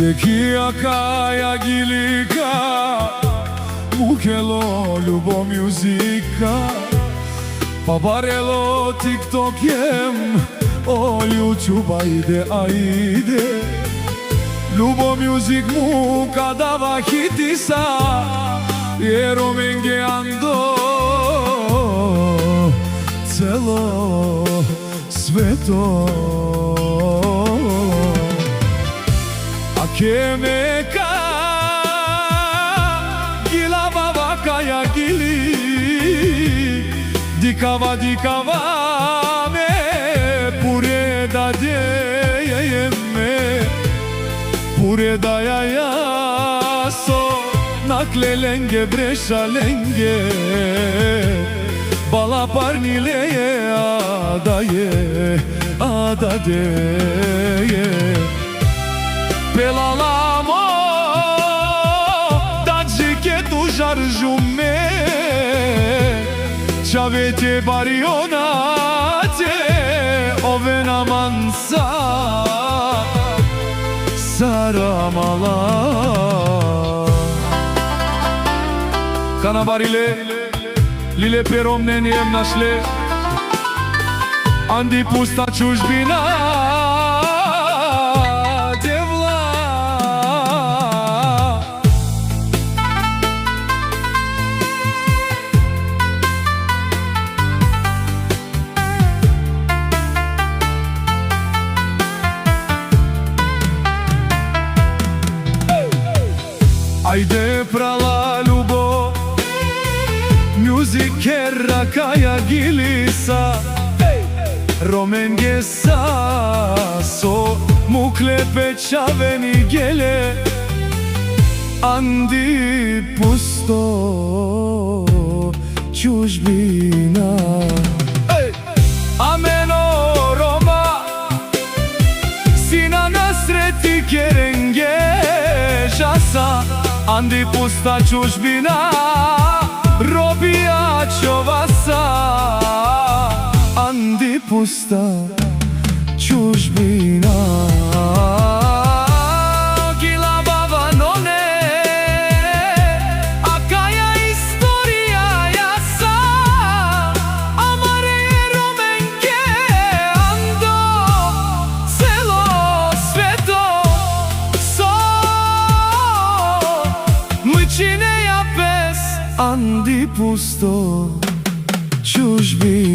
Jekija kaja gilika, mukelo ljubo muzika, pa barelo TikTok jem, o YouTube ajde, ajde. Ljubo muzik mu kadava hitisa, jer omenge ando celo sveto. Kemeka gila baba kaya gili dikava me pure da me pure da ya so naklelenge breşalenge bala parnileye adadeye Pelalamo dađike tu žaržume Čavete barionate ove namansa Saramala Kanabarile Lile peromne nijem našle Andi pusta čužbina Ajde prala ljubo Muzikera kaja gilisa Romenge sa so mukle pečaveni gele Andi pusto čužbina Ameno Roma Sina nasreti kerenge žasa Andi pusta čužbina Robija čovasa Andi pusta čužbina Gila baba none A kaja istorija jasa Amare romenke ando Celo sveto so Mlčine ja pes Andi pusto čužbina